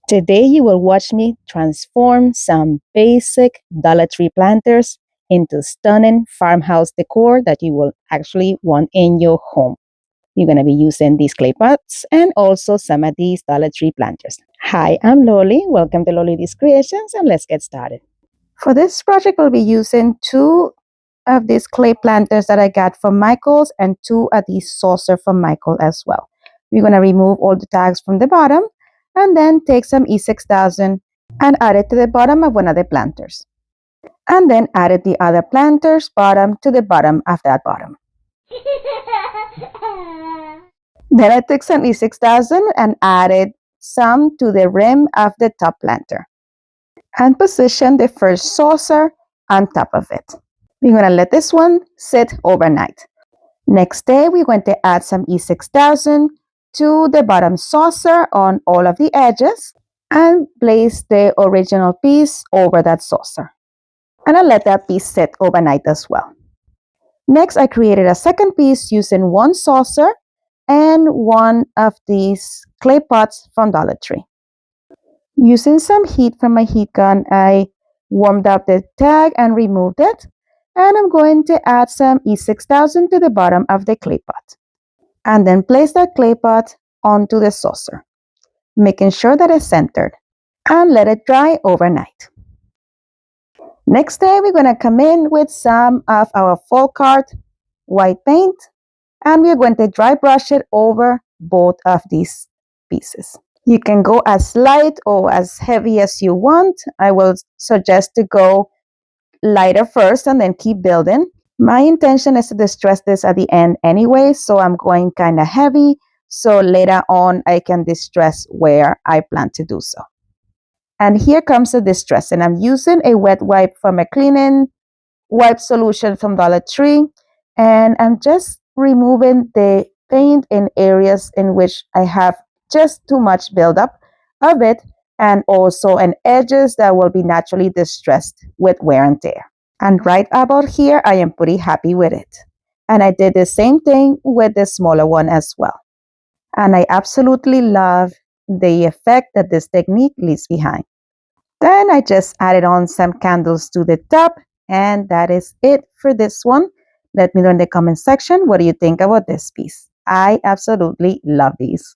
Today you will watch me transform some basic Dollar Tree planters into stunning farmhouse decor that you will actually want in your home. You're going to be using these clay pots and also some of these Dollar Tree planters. Hi, I'm Loli. Welcome to Loli's Creations, and let's get started. For this project, we'll be using two of these clay planters that I got from Michael's and two of these saucer from Michael as well. We're going to remove all the tags from the bottom and then take some E6000 and add it to the bottom of one of the planters. And then added the other planter's bottom to the bottom of that bottom. Then I took some E6000 and added some to the rim of the top planter and positioned the first saucer on top of it. We're going to let this one sit overnight. Next day, we're going to add some E6000 to the bottom saucer on all of the edges and place the original piece over that saucer. And I let that piece sit overnight as well. Next, I created a second piece using one saucer and one of these clay pots from Dollar Tree. Using some heat from my heat gun, I warmed up the tag and removed it. And I'm going to add some E6000 to the bottom of the clay pot. And then place that clay pot onto the saucer, making sure that it's centered. And let it dry overnight. Next day, we're going to come in with some of our folk art white paint. And we're going to dry brush it over both of these pieces. You can go as light or as heavy as you want. I will suggest to go lighter first and then keep building. My intention is to distress this at the end anyway, so I'm going kind of heavy, so later on I can distress where I plan to do so. And here comes the distress, and I'm using a wet wipe from a cleaning wipe solution from Dollar Tree, and I'm just removing the paint in areas in which I have just too much buildup of it, and also in edges that will be naturally distressed with wear and tear. And right about here, I am pretty happy with it. And I did the same thing with the smaller one as well. And I absolutely love the effect that this technique leaves behind. Then I just added on some candles to the top, and that is it for this one. Let me know in the comment section, what do you think about this piece? I absolutely love these.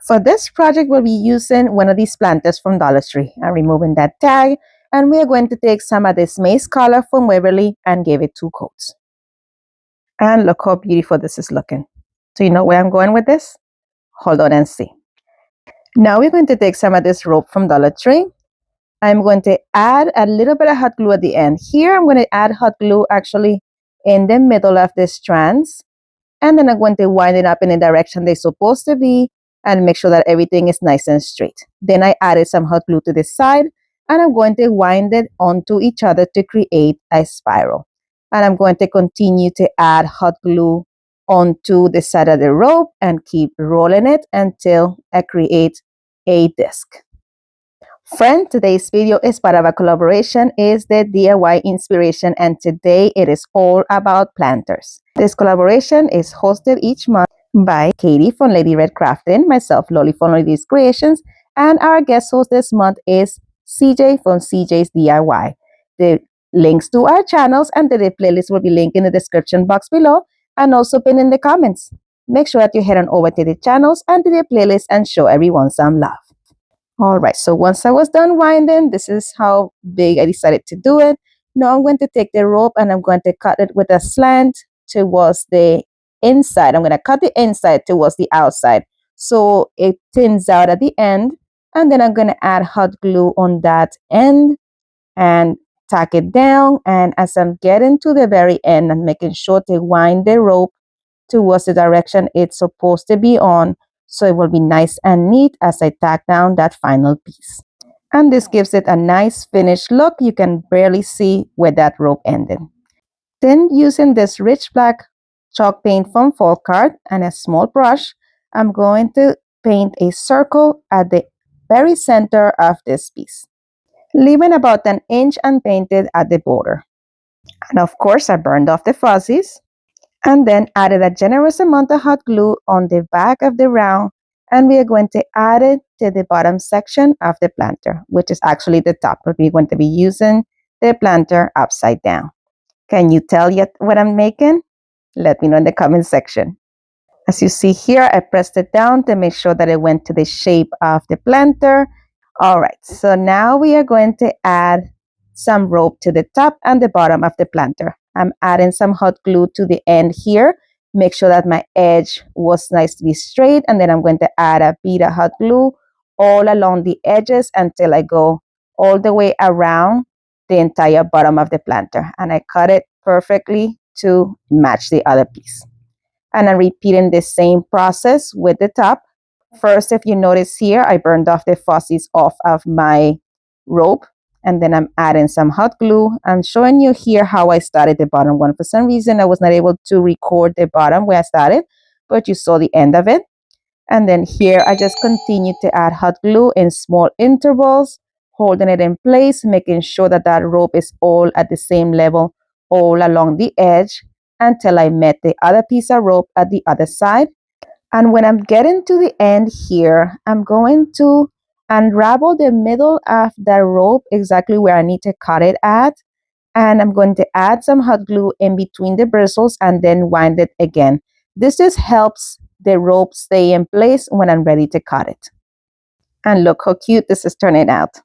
For this project, we'll be using one of these planters from Dollar Tree. I'm removing that tag, and we are going to take some of this maize color from Waverly and give it 2 coats. And look how beautiful this is looking. So you know where I'm going with this? Hold on and see. Now we're going to take some of this rope from Dollar Tree. I'm going to add a little bit of hot glue at the end. Here I'm going to add hot glue actually in the middle of the strands. And then I'm going to wind it up in the direction they're supposed to be and make sure that everything is nice and straight. Then I added some hot glue to the side, and I'm going to wind it onto each other to create a spiral. And I'm going to continue to add hot glue onto the side of the rope and keep rolling it until I create a disc. Friend, today's video is part of a collaboration is the DIY Inspiration, and today it is all about planters. This collaboration is hosted each month by Katie from Lady Red Crafting, myself Loli from Loli's Creations, and our guest host this month is CJ from CJ's DIY. The links to our channels and to the playlist will be linked in the description box below and also pinned in the comments. Make sure that you head on over to the channels and to the playlist and show everyone some love. All right, so once I was done winding, this is how big I decided to do it. Now I'm going to take the rope and I'm going to cut it with a slant towards the inside. I'm going to cut the inside towards the outside so it thins out at the end. And then I'm going to add hot glue on that end and tack it down. And as I'm getting to the very end, I'm making sure to wind the rope towards the direction it's supposed to be on, so it will be nice and neat as I tack down that final piece. And this gives it a nice finished look. You can barely see where that rope ended. Then using this rich black chalk paint from Folk Art and a small brush, I'm going to paint a circle at the very center of this piece, leaving about an inch unpainted at the border. And of course, I burned off the fuzzies and then added a generous amount of hot glue on the back of the round, and we are going to add it to the bottom section of the planter, which is actually the top, but we're going to be using the planter upside down. Can you tell yet what I'm making? Let me know in the comment section. As you see here, I pressed it down to make sure that it went to the shape of the planter. All right, so now we are going to add some rope to the top and the bottom of the planter. I'm adding some hot glue to the end here. Make sure that my edge was nicely straight, and then I'm going to add a bead of hot glue all along the edges until I go all the way around the entire bottom of the planter, and I cut it perfectly to match the other piece. And I'm repeating the same process with the top. First, if you notice here, I burned off the fuzzies off of my rope, and then I'm adding some hot glue. I'm showing you here how I started the bottom one. For some reason, I was not able to record the bottom where I started, but you saw the end of it. And then here, I just continue to add hot glue in small intervals, holding it in place, making sure that that rope is all at the same level all along the edge until I met the other piece of rope at the other side. And when I'm getting to the end here, I'm going to unravel the middle of the rope exactly where I need to cut it at. And I'm going to add some hot glue in between the bristles and then wind it again. This just helps the rope stay in place when I'm ready to cut it. And look how cute this is turning out.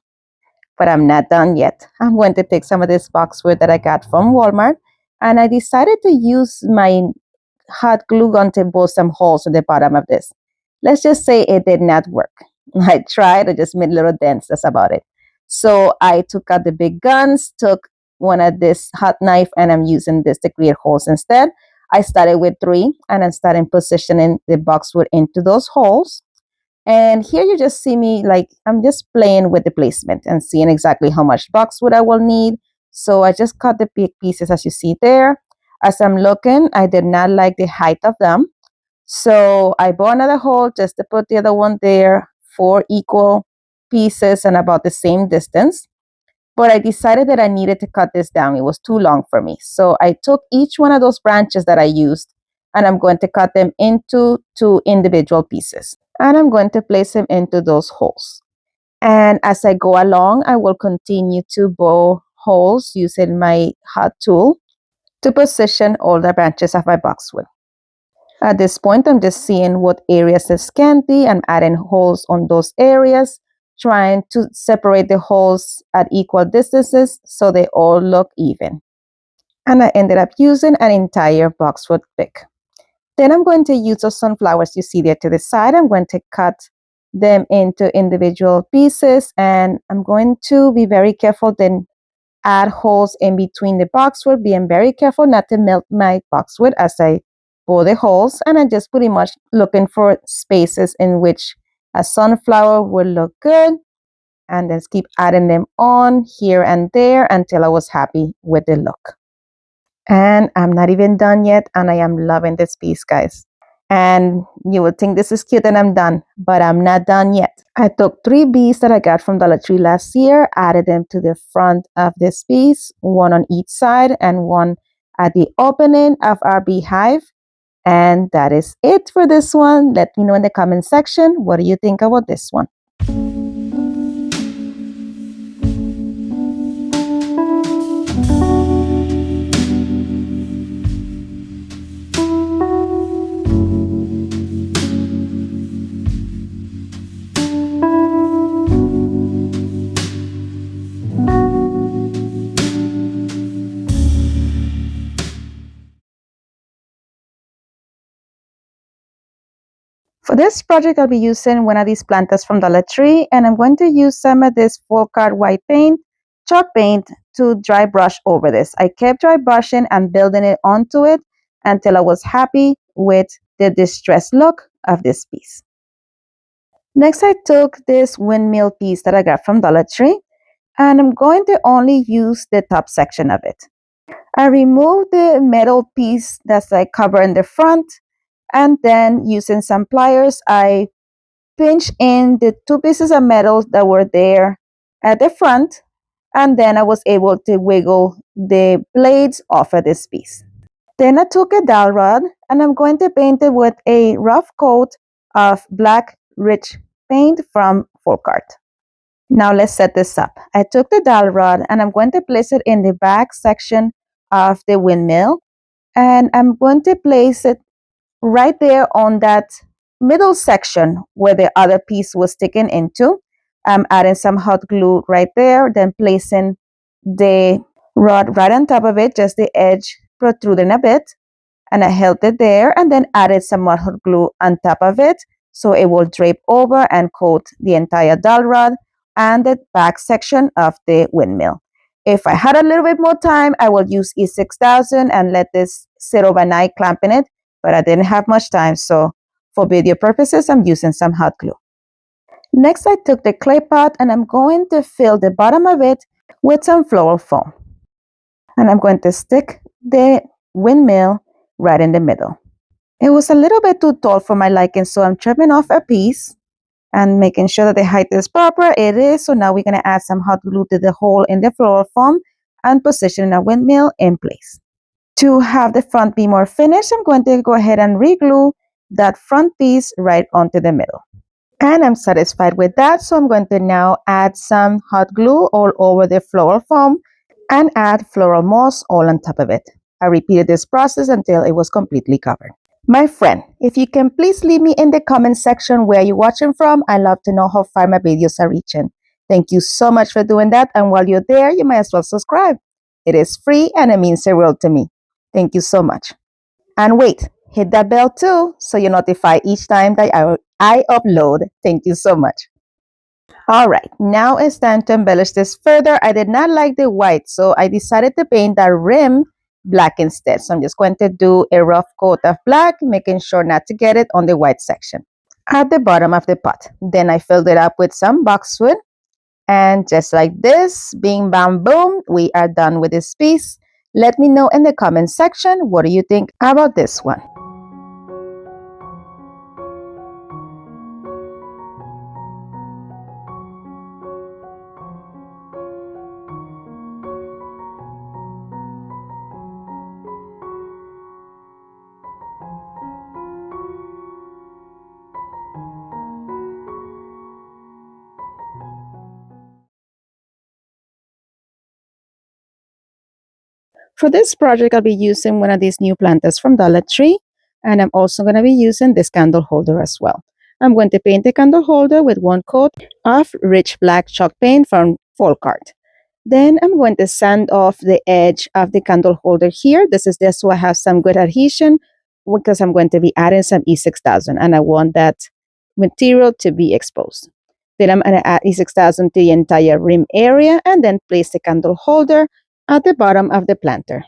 But I'm not done yet. I'm going to take some of this boxwood that I got from Walmart, and I decided to use my hot glue gun to blow some holes in the bottom of this. Let's just say it did not work. I tried, I just made little dents, that's about it. So I took out the big guns, took one of this hot knife, and I'm using this to create holes instead. I started with 3, and I'm starting positioning the boxwood into those holes. And here you just see me, like, I'm just playing with the placement and seeing exactly how much boxwood I will need. So I just cut the big pieces as you see there. As I'm looking, I did not like the height of them. So I bought another hole just to put the other one there, 4 equal pieces and about the same distance. But I decided that I needed to cut this down. It was too long for me. So I took each one of those branches that I used, and I'm going to cut them into 2 individual pieces. And I'm going to place them into those holes. And as I go along, I will continue to bow holes using my hot tool to position all the branches of my boxwood. At this point, I'm just seeing what areas is scanty. I'm adding holes on those areas, trying to separate the holes at equal distances so they all look even. And I ended up using an entire boxwood pick. Then I'm going to use those sunflowers you see there to the side. I'm going to cut them into individual pieces, and I'm going to be very careful then add holes in between the boxwood, being very careful not to melt my boxwood as I bore the holes. And I'm just pretty much looking for spaces in which a sunflower would look good, and just keep adding them on here and there until I was happy with the look. And I'm not even done yet, and I am loving this piece, guys. And you would think this is cute and I'm done, but I'm not done yet. I took 3 bees that I got from Dollar Tree last year, added them to the front of this piece, 1 on each side and 1 at the opening of our beehive. And that is it for this one. Let me know in the comment section, what do you think about this one? For this project, I'll be using one of these planters from Dollar Tree, and I'm going to use some of this full card white paint, chalk paint, to dry brush over this. I kept dry brushing and building it onto it until I was happy with the distressed look of this piece. Next, I took this windmill piece that I got from Dollar Tree, and I'm going to only use the top section of it. I removed the metal piece that's like cover in the front, And then using some pliers, I pinched in the two pieces of metal that were there at the front, and then I was able to wiggle the blades off of this piece. Then I took a dowel rod and I'm going to paint it with a rough coat of black rich paint from Folk Art. Now let's set this up. I took the dowel rod and I'm going to place it in the back section of the windmill, and I'm going to place it right there on that middle section where the other piece was sticking into. I'm adding some hot glue right there, then placing the rod right on top of it, just the edge protruding a bit. And I held it there and then added some more hot glue on top of it so it will drape over and coat the entire dowel rod and the back section of the windmill. If I had a little bit more time, I would use E6000 and let this sit overnight clamping it, but I didn't have much time, so for video purposes, I'm using some hot glue. Next, I took the clay pot and I'm going to fill the bottom of it with some floral foam. And I'm going to stick the windmill right in the middle. It was a little bit too tall for my liking, so I'm trimming off a piece and making sure that the height is proper. It is. So now we're going to add some hot glue to the hole in the floral foam and position our windmill in place. To have the front be more finished, I'm going to go ahead and re-glue that front piece right onto the middle. And I'm satisfied with that, so I'm going to now add some hot glue all over the floral foam and add floral moss all on top of it. I repeated this process until it was completely covered. My friend, if you can please leave me in the comment section where you're watching from. I love to know how far my videos are reaching. Thank you so much for doing that, and while you're there, you might as well subscribe. It is free and it means the world to me. Thank you so much. And wait, hit that bell too so you're notified each time that I upload. Thank you so much. All right, now it's time to embellish this further. I did not like the white, so I decided to paint the rim black instead. So I'm just going to do a rough coat of black, making sure not to get it on the white section at the bottom of the pot. Then I filled it up with some boxwood. And just like this, bing, bam, boom, we are done with this piece. Let me know in the comment section, what do you think about this one? For this project, I'll be using one of these new planters from Dollar Tree, and I'm also going to be using this candle holder as well. I'm going to paint the candle holder with one coat of rich black chalk paint from Folk Art. Then I'm going to sand off the edge of the candle holder here. This is just so I have some good adhesion, because I'm going to be adding some E6000 and I want that material to be exposed. Then I'm going to add E6000 to the entire rim area and then place the candle holder at the bottom of the planter.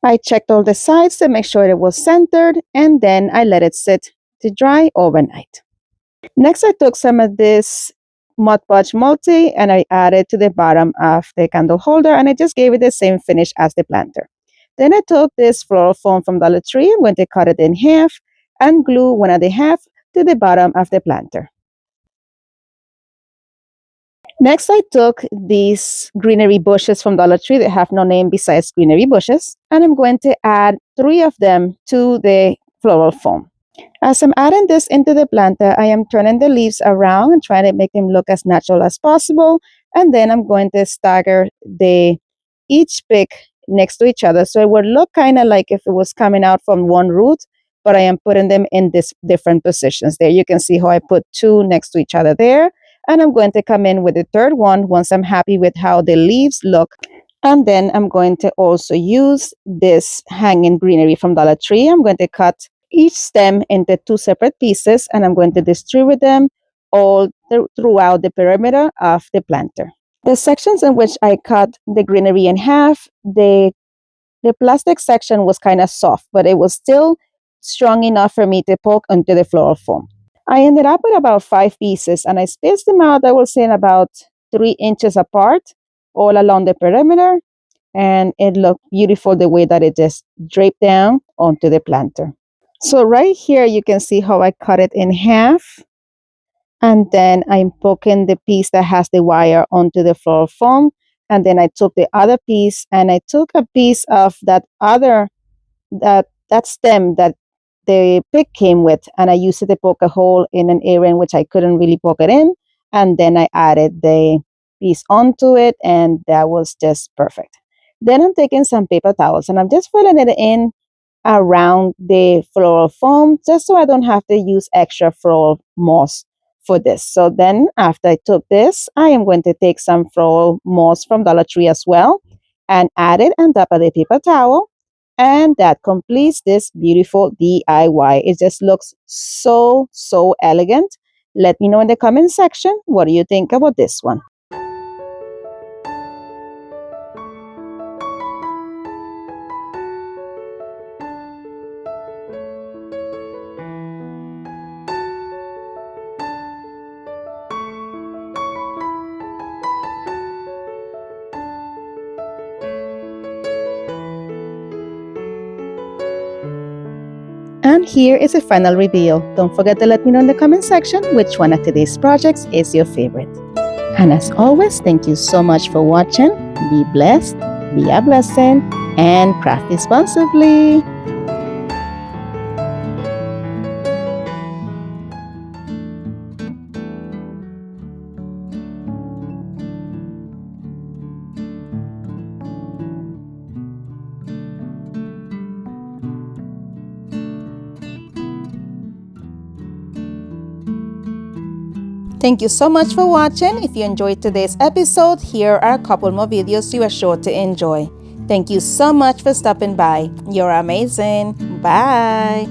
I checked all the sides to make sure it was centered, and then I let it sit to dry overnight. Next, I took some of this Mod Podge multi and I added to the bottom of the candle holder, and I just gave it the same finish as the planter. Then I took this floral foam from Dollar Tree. I'm going to cut it in half and glue one of the half to the bottom of the planter. Next, I took these greenery bushes from Dollar Tree that have no name besides greenery bushes, and I'm going to add 3 of them to the floral foam. As I'm adding this into the planter, I am turning the leaves around and trying to make them look as natural as possible, and then I'm going to stagger each pick next to each other so it would look kind of like if it was coming out from one root, but I am putting them in these different positions. There you can see how I put 2 next to each other there. And I'm going to come in with the third one once I'm happy with how the leaves look. And then I'm going to also use this hanging greenery from Dollar Tree. I'm going to cut each stem into 2 separate pieces, and I'm going to distribute them all throughout the perimeter of the planter. The sections in which I cut the greenery in half, the plastic section was kind of soft, but it was still strong enough for me to poke onto the floral foam. I ended up with about 5 pieces, and I spaced them out, I will say, in about 3 inches apart all along the perimeter, and it looked beautiful the way that it just draped down onto the planter. So right here, you can see how I cut it in half. And then I'm poking the piece that has the wire onto the floral foam. And then I took the other piece and I took a piece of that stem that the pick came with, and I used it to poke a hole in an area in which I couldn't really poke it in. And then I added the piece onto it, and that was just perfect. Then I'm taking some paper towels and I'm just filling it in around the floral foam just so I don't have to use extra floral moss for this. So then after I took this, I am going to take some floral moss from Dollar Tree as well and add it on top of the paper towel. And that completes this beautiful DIY. It just looks so, so elegant. Let me know in the comment section, what do you think about this one? And here is a final reveal. Don't forget to let me know in the comment section which one of today's projects is your favorite. And as always, thank you so much for watching. Be blessed, be a blessing, and craft responsibly. Thank you so much for watching. If you enjoyed today's episode, here are a couple more videos you are sure to enjoy. Thank you so much for stopping by. You're amazing. Bye.